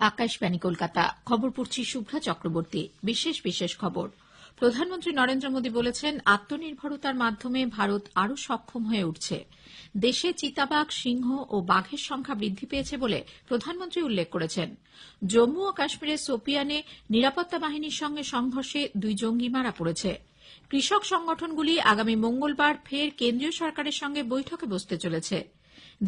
আকাশবাণী কলকাতা। খবর পড়ছি শুভ্রা চক্রবর্তী। বিশেষ খবর। প্রধানমন্ত্রী নরেন্দ্র মোদী বলেছেন, আত্মনির্ভরতার মাধ্যমে ভারত আরও সক্ষম হয়ে উঠছে। দেশে চিতাবাঘ, সিংহ ও বাঘের সংখ্যা বৃদ্ধি পেয়েছে বলে প্রধানমন্ত্রী উল্লেখ করেছেন। জম্মু ও কাশ্মীরের সোপিয়ানে নিরাপত্তা বাহিনীর সঙ্গে সংঘর্ষে 2 জঙ্গি মারা পড়েছে। কৃষক সংগঠনগুলি আগামী মঙ্গলবার ফের কেন্দ্রীয় সরকারের সঙ্গে বৈঠকে বসতে চলেছে।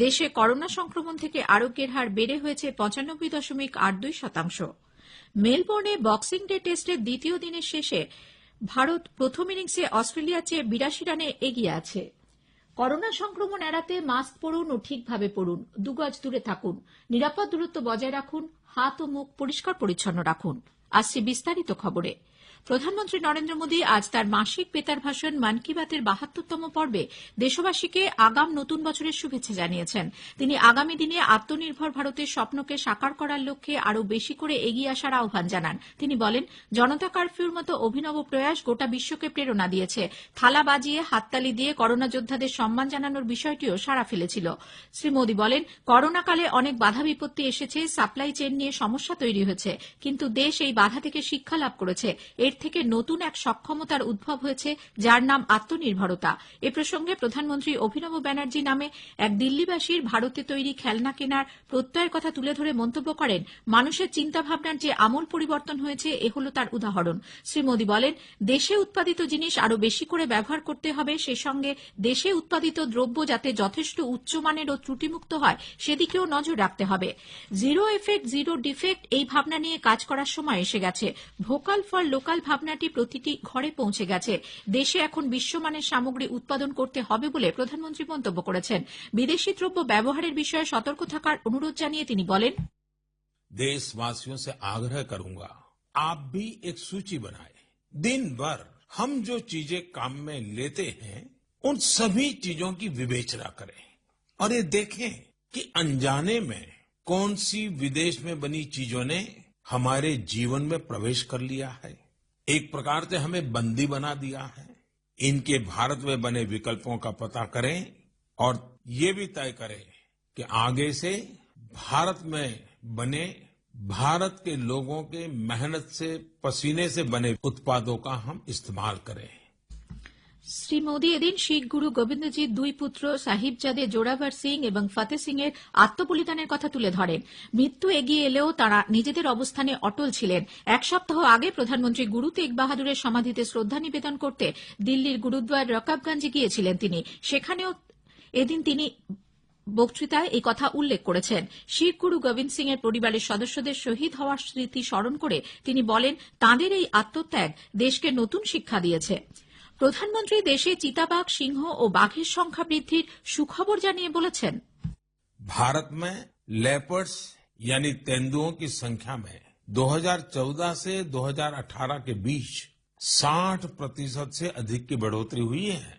দেশে করোনা সংক্রমণ থেকে আরোগ্যের হার বেড়ে হয়েছে 95.82%। মেলবোর্নে বক্সিং ডে টেস্টের দ্বিতীয় দিনের শেষে ভারত প্রথম ইনিংসে অস্ট্রেলিয়ার চেয়ে 82 রানে এগিয়ে আছে। করোনা সংক্রমণ এড়াতে মাস্ক পরুন ও ঠিকভাবে পরুন, 2 গজ দূরে থাকুন, নিরাপদ দূরত্ব বজায় রাখুন, হাত ও মুখ পরিষ্কার পরিচ্ছন্ন রাখুন। আসছে বিস্তারিত খবরে। প্রধানমন্ত্রী নরেন্দ্র মোদী আজ তার মাসিক বেতার ভাষণ মন কি বাতের 72তম পর্বে দেশবাসীকে আগাম নতুন বছরের শুভেচ্ছা জানিয়েছেন। তিনি আগামী দিনে আত্মনির্ভর ভারতের স্বপ্নকে সাকার করার লক্ষ্যে আরও বেশি করে এগিয়ে আসার আহ্বান জানান। তিনি বলেন, জনতা কারফিউর মতো অভিনব প্রয়াস গোটা বিশ্বকে প্রেরণা দিয়েছে। থালা বাজিয়ে হাততালি দিয়ে করোনা যোদ্ধাদের সম্মান জানানোর বিষয়টিও সাড়া ফেলেছিল। শ্রী মোদী বলেন, করোনাকালে অনেক বাধা বিপত্তি এসেছে, সাপ্লাই চেইন নিয়ে সমস্যা তৈরি হয়েছে, কিন্তু দেশ এই বাধা থেকে শিক্ষা লাভ করেছে। এর থেকে নতুন এক সক্ষমতার উদ্ভব হয়েছে, যার নাম আত্মনির্ভরতা। এ প্রসঙ্গে প্রধানমন্ত্রী অভিনব ব্যানার্জি নামে এক দিল্লিবাসীর ভারতে তৈরি খেলনা কেনার প্রত্যয়ের কথা তুলে ধরে মন্তব্য করেন, মানুষের চিন্তাভাবনার যে আমূল পরিবর্তন হয়েছে, এ হল তার উদাহরণ। শ্রী মোদী বলেন, দেশে উৎপাদিত জিনিস আরও বেশি করে ব্যবহার করতে হবে, সে সঙ্গে দেশে উৎপাদিত দ্রব্য যাতে যথেষ্ট উচ্চমানের ও ত্রুটিমুক্ত হয়, সেদিকেও নজর রাখতে হবে। জিরো এফেক্ট, জিরো ডিফেক্ট এই ভাবনা নিয়ে কাজ করার সময় এসে গেছে। ভোকাল ফর লোকাল ভাবনাটি প্রতিটি ঘরে পৌঁছে গেছে। দেশে এখন বিশ্বমানের সামগ্রী উৎপাদন করতে হবে বলে প্রধানমন্ত্রী মন্তব্য করেছেন। বিদেশি দ্রব্য ব্যবহারের বিষয়ে সতর্ক থাকার অনুরোধ জানিয়ে তিনি বলেন, देशवासियों से आग्रह करूंगा, आप भी एक सूची बनाएं। दिन भर हम जो चीजें काम में लेते हैं, उन सभी चीजों की विवेचना करें और ये देखें कि अनजाने में कौन सी विदेश में बनी चीजों ने हमारे जीवन में प्रवेश कर लिया है, एक प्रकार से हमें बंदी बना दिया है। इनके भारत में बने विकल्पों का पता करें और ये भी तय करें कि आगे से भारत में बने, भारत के लोगों के मेहनत से, पसीने से बने उत्पादों का हम इस्तेमाल करें। শ্রী মোদী এদিন শিখ গুরু গোবিন্দজির 2 পুত্র সাহিবজাদে জোরাভার সিং এবং ফতে সিং এর আত্মবলিদানের কথা তুলে ধরেন। মৃত্যু এগিয়ে এলেও তাঁরা নিজেদের অবস্থানে অটল ছিলেন। 1 সপ্তাহ আগে প্রধানমন্ত্রী গুরু তেগ বাহাদুরের সমাধিতে শ্রদ্ধা নিবেদন করতে দিল্লির গুরুদ্বার রকাবগঞ্জে গিয়েছিলেন তিনি। সেখানেও এদিন তিনি বক্তৃতায় এই কথা উল্লেখ করেছেন। শিখ গুরু গোবিন্দ সিং এর পরিবারের সদস্যদের শহীদ হওয়ার স্মৃতি স্মরণ করে তিনি বলেন, তাঁদের এই আত্মত্যাগ দেশকে নতুন শিক্ষা দিয়েছে। প্রধানমন্ত্রী দেশে চিতাবাঘ, সিংহ ও বাঘের সংখ্যা বৃদ্ধির সুখবর জানিয়ে বলেছেন, भारत में लेपर्ड्स यानी तेंदुओं की संख्या में 2014 से 2018 के बीच 60% से अधिक की बढ़ोतरी हुई है।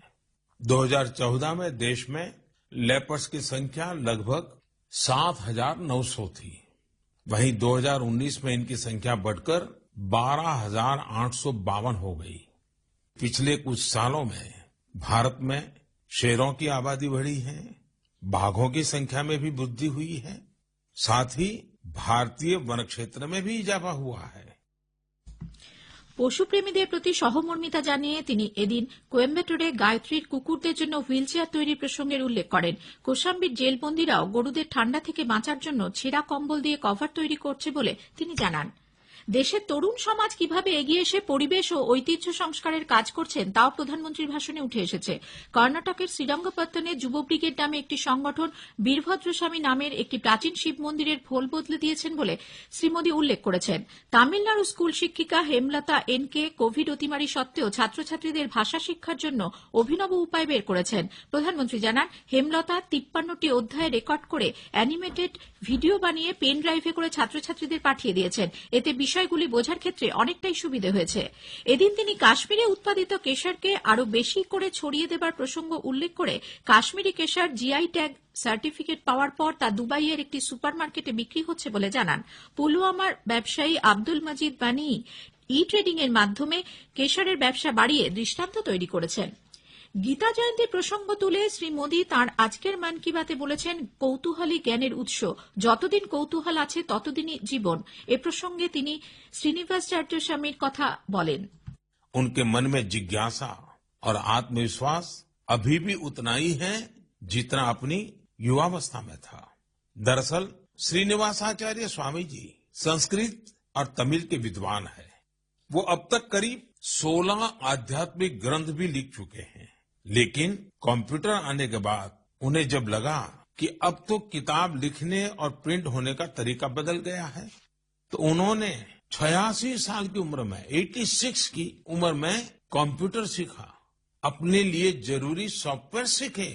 2014 में देश में लेपर्ड्स की संख्या लगभग 7,900 थी। वहीं 2019 में इनकी संख्या बढ़कर 12,852 हो गई। पिछले कुछ सालों में भारत में शेरों की आबादी बढ़ी है, बाघों की संख्या में भी वृद्धि हुई है, साथ ही भारतीय वन क्षेत्र में भी इजाफा हुआ है। পশুপ্রেমীদের প্রতি সহমর্মিতা জানিয়ে তিনি এদিন কোয়েম্বাটোরে গায়ত্রীর কুকুরদের জন্য হুইল চেয়ার তৈরির প্রসঙ্গের উল্লেখ করেন। কোশাম্বীর জেলবন্দীরাও গরুদের ঠান্ডা থেকে বাঁচার জন্য ছেঁড়া কম্বল দিয়ে কভার তৈরি করছে বলে তিনি জানান। দেশের তরুণ সমাজ কিভাবে এগিয়ে এসে পরিবেশ ও ঐতিহ্য সংস্কারের কাজ করছেন তাও প্রধানমন্ত্রীর ভাষণে উঠে এসেছে। কর্ণাটকের শ্রীরঙ্গপত্তনে যুব ব্রিগেড নামে একটি সংগঠন বীরভদ্রস্বামী নামের একটি প্রাচীন শিব মন্দিরের ফোল বদলে দিয়েছেন বলে শ্রী মোদী উল্লেখ করেছেন। তামিলনাড়ু স্কুল শিক্ষিকা হেমলতা এনকে কোভিড অতিমারি সত্ত্বেও ছাত্রছাত্রীদের ভাষা শিক্ষার জন্য অভিনব উপায় বের করেছেন। প্রধানমন্ত্রী জানান, হেমলতা 53টি অধ্যায় রেকর্ড করে অ্যানিমেটেড ভিডিও বানিয়ে পেন ড্রাইভে করে ছাত্রছাত্রীদের পাঠিয়ে দিয়েছেন। এতে বিষয়গুলি বোঝার ক্ষেত্রে অনেকটাই সুবিধে হয়েছে। এদিন তিনি কাশ্মীরে উৎপাদিত কেশরকে আরও বেশি করে ছড়িয়ে দেবার প্রসঙ্গ উল্লেখ করে কাশ্মীরি কেশর জিআই ট্যাগ সার্টিফিকেট পাওয়ার পর তা দুবাইয়ের একটি সুপারমার্কেটে বিক্রি হচ্ছে বলে জানান। পুলওয়ামার ব্যবসায়ী আব্দুল মজিদ বানি ই ট্রেডিং এর মাধ্যমে কেশরের ব্যবসা বাড়িয়ে দৃষ্টান্ত তৈরি করেছেন। গীতা জয়ন্তী প্রসঙ্গ তুলে শ্রী মোদী তাঁর আজকের মন কি বাতে বলেছেন, কৌতূহলী জ্ঞানের উৎস, যতদিন কৌতূহল আছে ততদিনই জীবন। এ প্রসঙ্গে তিনি শ্রীনিবাসাচার্য স্বামীর কথা বলেন। उनके मन में जिज्ञासा और आत्मविश्वास अभी भी उतना ही है जितना अपनी युवावस्था में था। दरअसल श्रीनिवासाचार्य स्वामी जी संस्कृत और तमिल के विद्वान हैं। वो अब तक करीब 16 आध्यात्मिक ग्रंथ भी लिख चुके हैं, लेकिन कंप्यूटर आने के बाद उन्हें जब लगा कि अब तो किताब लिखने और प्रिंट होने का तरीका बदल गया है, तो उन्होंने 86 साल की उम्र में 86 की उम्र में कंप्यूटर सीखा, अपने लिए जरूरी सॉफ्टवेयर सीखे।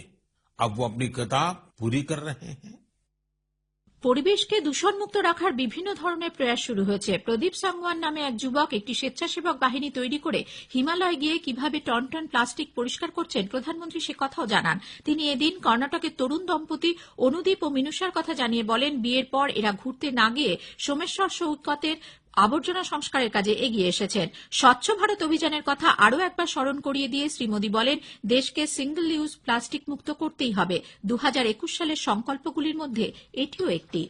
अब वो अपनी किताब पूरी कर रहे हैं। পরিবেশকে দূষণমুক্ত রাখার বিভিন্ন ধরনের প্রয়াস শুরু হয়েছে। প্রদীপ সাংওয়ান নামে এক যুবক একটি স্বেচ্ছাসেবক বাহিনী তৈরি করে হিমালয় গিয়ে কিভাবে টন টন প্লাস্টিক পরিষ্কার করছেন, প্রধানমন্ত্রী সে কথাও জানান। তিনি এদিন কর্ণাটকের তরুণ দম্পতি অনুদীপ ও মিনুষার কথা জানিয়ে বলেন, বিয়ের পর এরা ঘুরতে না গিয়ে সোমেশ্বর সৈকতের আবর্জনা সংস্কারের কাজে এগিয়ে এসেছেন। স্বচ্ছ ভারত অভিযানের কথা আরও একবার স্মরণ করিয়ে দিয়ে শ্রী মোদী বলেন, দেশকে সিঙ্গল ইউজ প্লাস্টিক মুক্ত করতেই হবে। 2021 সালের সংকল্পগুলির মধ্যে এটিও একটি।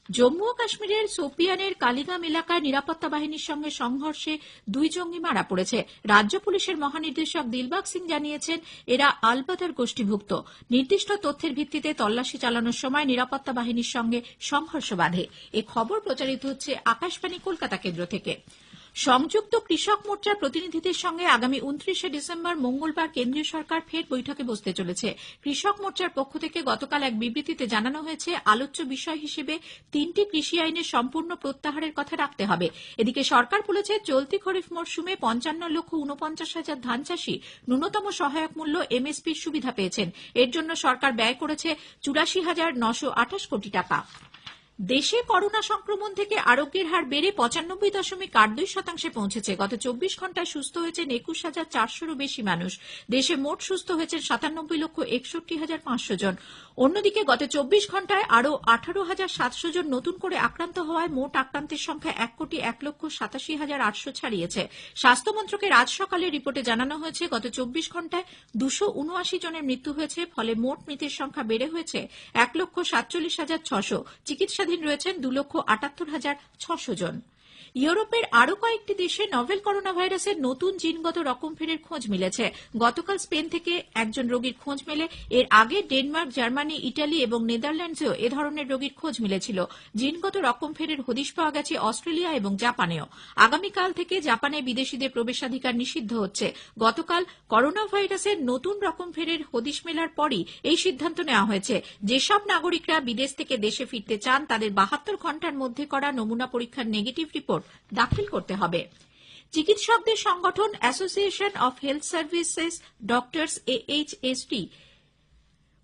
জম্মু ও কাশ্মীরের সোপিয়ানের কালিগাম এলাকায় নিরাপত্তা বাহিনীর সঙ্গে সংঘর্ষে 2 জঙ্গি মারা পড়েছে। রাজ্য পুলিশের মহানির্দেশক দিলবাগ সিং জানিয়েছেন, এরা আলবদর গোষ্ঠীভুক্ত। নির্দিষ্ট তথ্যের ভিত্তিতে তল্লাশি চালানোর সময় নিরাপত্তা বাহিনীর সঙ্গে সংঘর্ষ বাধে। এ খবর প্রচারিত হচ্ছে আকাশবাণী কলকাতা কেন্দ্র থেকে। সংযুক্ত কৃষক মোর্চার প্রতিনিধিদের সঙ্গে আগামী 29শে ডিসেম্বর মঙ্গলবার কেন্দ্রীয় সরকার ফের বৈঠকে বসতে চলেছে। কৃষক মোর্চার পক্ষ থেকে গতকাল এক বিবৃতিতে জানানো হয়েছে, আলোচ্য বিষয় হিসেবে 3টি কৃষি আইনের সম্পূর্ণ প্রত্যাহারের কথা রাখতে হবে। এদিকে সরকার বলেছে, চলতি খরিফ মরশুমে 55,49,000 ধান চাষী ন্যূনতম সহায়ক মূল্য এমএসপির সুবিধা পেয়েছেন। এর জন্য সরকার ব্যয় করেছে 84,928 কোটি টাকা। দেশে করোনা সংক্রমণ থেকে আরোগ্যের হার বেড়ে 95.82% পৌঁছেছে। গত 24 ঘন্টায় সুস্থ হয়েছেন 21,400-এরও বেশি মানুষ। দেশে মোট সুস্থ হয়েছেন 97,61,500 জন। অন্যদিকে গত 24 ঘন্টায় আরও 18,700 জন নতুন করে আক্রান্ত হওয়ায় মোট আক্রান্তের সংখ্যা 1,81,87,800 ছাড়িয়েছে। স্বাস্থ্য মন্ত্রকের আজ সকালে রিপোর্টে জানানো হয়েছে, গত 24 ঘন্টায় 279 জনের মৃত্যু হয়েছে। ফলে মোট মৃতের সংখ্যা বেড়ে হয়েছে 1,47,600। চিকিৎসাধীন রয়েছেন 2,78,600 জন। ইউরোপের আরও কয়েকটি দেশে নভেল করোনা ভাইরাসের নতুন জিনগত রকমফেরের খোঁজ মিলেছে। গতকাল স্পেন থেকে একজন রোগীর খোঁজ মেলে। এর আগে ডেনমার্ক, জার্মানি, ইটালি এবং নেদারল্যান্ডসেও এ ধরনের রোগীর খোঁজ মিলেছিল। জিনগত রকমফেরের হদিশ পাওয়া গেছে অস্ট্রেলিয়া এবং জাপানেও। আগামীকাল থেকে জাপানে বিদেশিদের প্রবেশাধিকার নিষিদ্ধ হচ্ছে। গতকাল করোনা ভাইরাসের নতুন রকমফেরের হদিশ মেলার পরই এই সিদ্ধান্ত নেওয়া হয়েছে। যেসব নাগরিকরা বিদেশ থেকে দেশে ফিরতে চান, তাদের 72 ঘন্টার মধ্যে করা নমুনা পরীক্ষার নেগেটিভ রিপোর্ট দাখিল করতে হবে। চিকিৎসকদের সংগঠন association of health services doctors AHST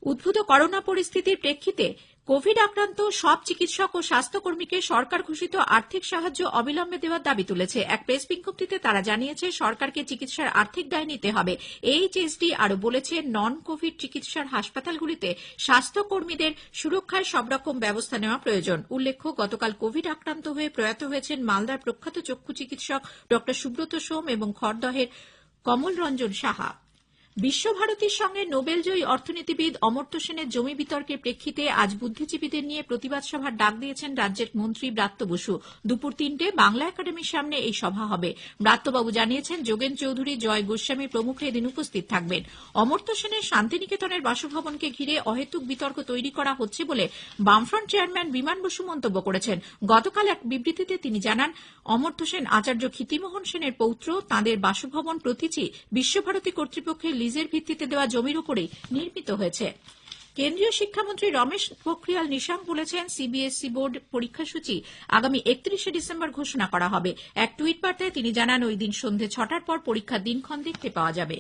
উদ্ভূত করোনা পরিস্থিতির প্রেক্ষিতে কোভিড আক্রান্ত সব চিকিৎসক ও স্বাস্থ্যকর্মীকে সরকার ঘোষিত আর্থিক সাহায্য অবিলম্বে দেওয়ার দাবি তুলেছে। এক প্রেস বিজ্ঞপ্তিতে তারা জানিয়েছে, সরকারকে চিকিৎসার আর্থিক দায় নিতে হবে। AHST আরও বলেছে, নন কোভিড চিকিৎসার হাসপাতালগুলিতে স্বাস্থ্যকর্মীদের সুরক্ষায় সব রকম ব্যবস্থা নেওয়া প্রয়োজন। উল্লেখ্য, গতকাল কোভিড আক্রান্ত হয়ে প্রয়াত হয়েছেন মালদার প্রখ্যাত চক্ষু চিকিৎসক ডক্টর সুব্রত সোম এবং খড়দহের কমল রঞ্জন সাহা। বিশ্বভারতীর সঙ্গে নোবেলজয়ী অর্থনীতিবিদ অমর্ত্য সেনের জমি বিতর্কের প্রেক্ষিতে আজ বুদ্ধিজীবীদের নিয়ে প্রতিবাদ সভার ডাক দিয়েছেন রাজ্যের মন্ত্রী ব্রাত্য বসু। দুপুর 3টায় বাংলা একাডেমির সামনে এই সভা হবে। ব্রাত্যবাবু জানিয়েছেন, যোগেন চৌধুরী, জয় গোস্বামী প্রমুখ এদিন উপস্থিত থাকবেন। অমর্ত্য সেনের শান্তিনিকেতনের বাসভবনকে ঘিরে অহেতুক বিতর্ক তৈরি করা হচ্ছে বলে বামফ্রন্ট চেয়ারম্যান বিমান বসু মন্তব্য করেছেন। গতকাল এক বিবৃতিতে তিনি জানান, অমর্ত্য সেন আচার্য ক্ষিতিমোহন সেনের পৌত্র। তাঁদের বাসভবন প্রতিচি বিশ্বভারতী কর্তৃপক্ষের লিজের ভিত্তিতে দেওয়া জমির উপরেই নির্মিত হয়েছে। কেন্দ্রীয় শিক্ষামন্ত্রী রমেশ পোখরিয়াল নিশাঙ্ক বলেছেন, সিবিএসই বোর্ড পরীক্ষাসূচি আগামী 31শে ডিসেম্বর ঘোষণা করা হবে। এক টুইট বার্তায় তিনি জানান, ওই দিন সন্ধে 6টার পর পরীক্ষার দিনক্ষণ দেখতে পাওয়া যাবে।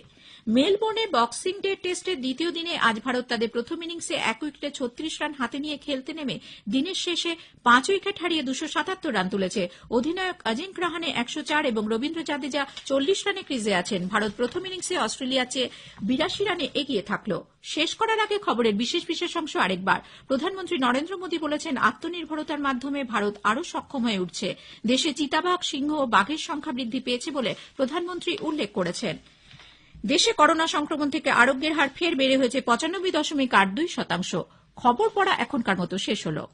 মেলবোর্নে বক্সিং ডে টেস্টের দ্বিতীয় দিনে আজ ভারত তাদের প্রথম ইনিংসে 1 উইকেটে 36 রান হাতে নিয়ে খেলতে নেমে দিনের শেষে 5 উইকেট হারিয়ে 277 রান তুলেছে। অধিনায়ক অজিঙ্ক্য রাহানে 104 এবং রবীন্দ্র জাদেজা 40 রানে ক্রিজে আছেন। ভারত প্রথম ইনিংসে অস্ট্রেলিয়ার চেয়ে 82 রানে এগিয়ে থাকল। শেষ করার আগে খবরের বিশেষ অংশ আরেকবার। প্রধানমন্ত্রী নরেন্দ্র মোদী বলেছেন, আত্মনির্ভরতার মাধ্যমে ভারত আরও সক্ষম হয়ে উঠছে। দেশে চিতাবাঘ, সিংহ ও বাঘের সংখ্যা বৃদ্ধি পেয়েছে বলে প্রধানমন্ত্রী উল্লেখ করেছেন। দেশে করোনা সংক্রমণ থেকে আরোগ্যের হার ফের বেড়ে হয়েছে 95.82%। খবর পড়া এখনকার মতো শেষ হলো।